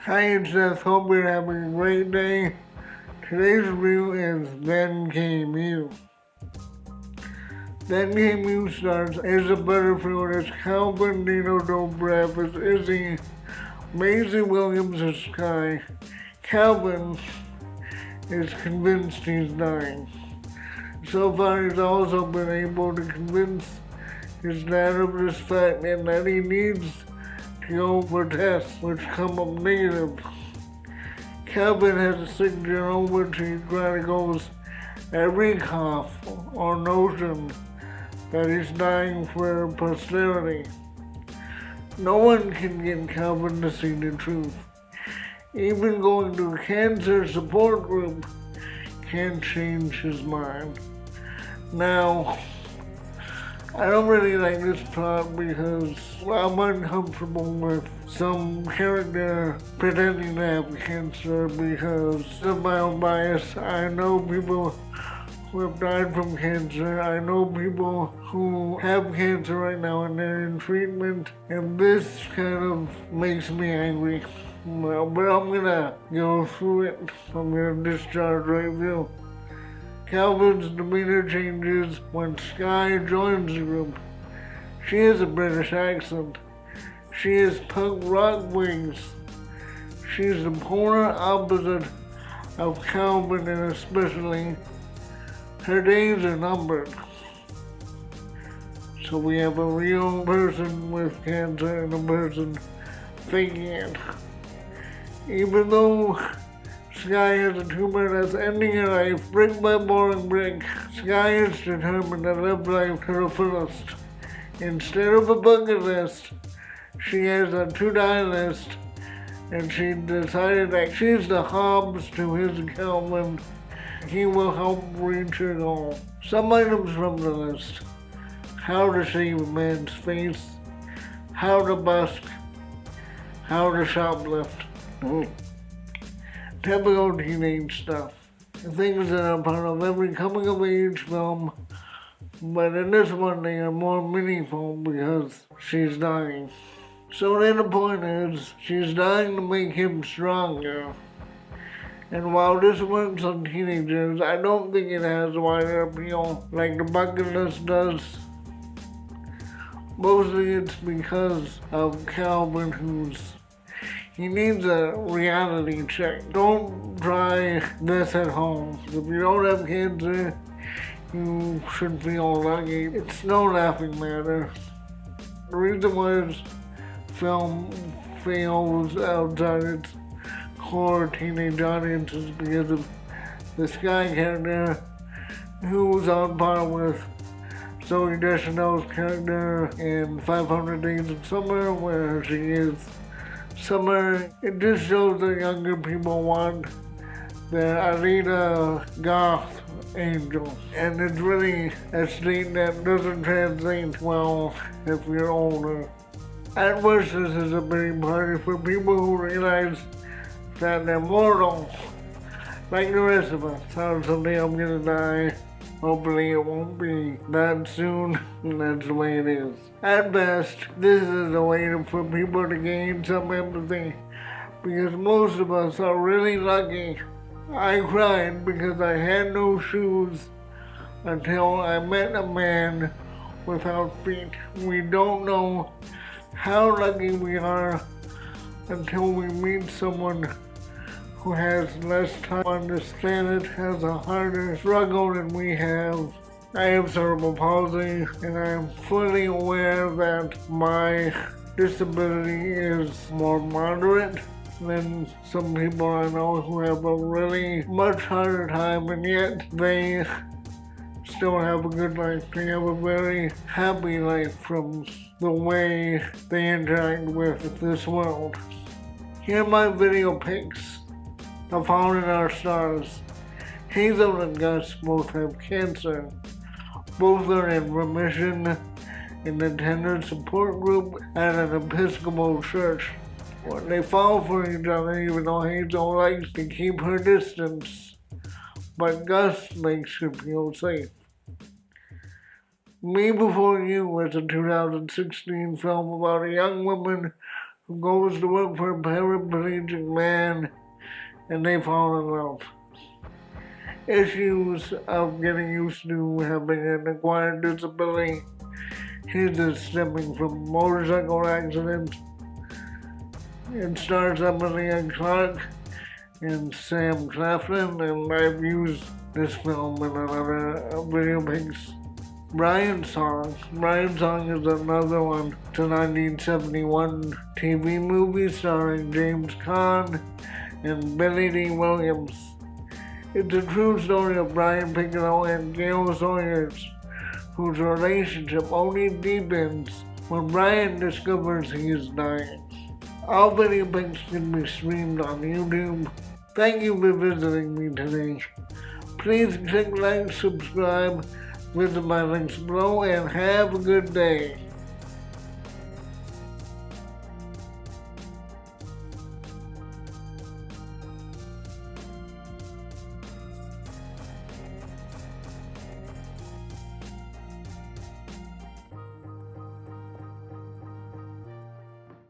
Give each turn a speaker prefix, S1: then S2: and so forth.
S1: Hi, it's Seth. Hope you're having a great day. Today's review is Then Came You. Then Came You stars Asa Butterfield as Calvin, Nino Dobrev as Izzy, Maisie Williams as Sky. Calvin is convinced he's dying. So far, he's also been able to convince his dad of this fact and that he needs to go for tests which come up negative. Calvin has a sick journal which he chronicles every cough or notion that he's dying for posterity. No one can get Calvin to see the truth. Even going to a cancer support group can't change his mind. Now, I don't really like this plot because I'm uncomfortable with some character pretending to have cancer because of my own bias. I know people who have died from cancer. I know people who have cancer right now and they're in treatment, and this kind of makes me angry. Well, but I'm gonna go through it. I'm gonna discharge review. Calvin's demeanor changes when Sky joins the group. She has a British accent. She has punk rock wings. She's the polar opposite of Calvin, and especially her days are numbered. So we have a real person with cancer and a person faking it. Even though Sky has a tumor that's ending her life brick by boring brick, Sky is determined to live life to the fullest. Instead of a bucket list, she has a to-die list, and she decided that she's the Hobbes to his Calvin. He will help reach her goal. Some items from the list: how to shave a man's face, how to busk, how to shoplift. Typical teenage stuff. Things that are part of every coming of age film, but in this one they are more meaningful because she's dying. So then the point is, she's dying to make him stronger. And while this works on teenagers, I don't think it has wider appeal like the bucket list does. Mostly it's because of Calvin, he needs a reality check. Don't try this at home. If you don't have cancer, you should feel lucky. It's no laughing matter. The reason why this film fails outside its core teenage audience is because of the Sky character, who's on par with Zooey Deschanel's character in 500 Days of Summer, where she is Summer. It just shows that younger people want their Alita goth angel, and it's really a state that doesn't translate well if you're older. At worst, this is a pity party for people who realize that they're mortal, like the rest of us. How someday I'm gonna die. Hopefully it won't be that soon, and that's the way it is. At best, this is a way for people to gain some empathy, because most of us are really lucky. I cried because I had no shoes until I met a man without feet. We don't know how lucky we are until we meet someone who has less time on this planet, has a harder struggle than we have. I have cerebral palsy, and I am fully aware that my disability is more moderate than some people I know who have a really much harder time, and yet they still have a good life. They have a very happy life from the way they interact with this world. Here are my video pics of Fault in Our Stars. Hazel and Gus both have cancer. Both are in remission in a tender support group at an Episcopal church. When they fall for each other, even though Hazel likes to keep her distance, but Gus makes her feel safe. Me Before You was a 2016 film about a young woman who goes to work for a paraplegic man and they fall in love. Issues of getting used to having an acquired disability. His is stemming from motorcycle accidents. It stars Emilia Clarke and Sam Claflin, and I've used this film in another video piece. Brian Song. Brian Song is another one. It's a 1971 TV movie starring James Caan and Billy D. Williams. It's a true story of Brian Piccolo and Gail Sawyers, whose relationship only deepens when Brian discovers he is dying. All video pics can be streamed on YouTube. Thank you for visiting me today. Please click like, subscribe, visit my links below, and have a good day.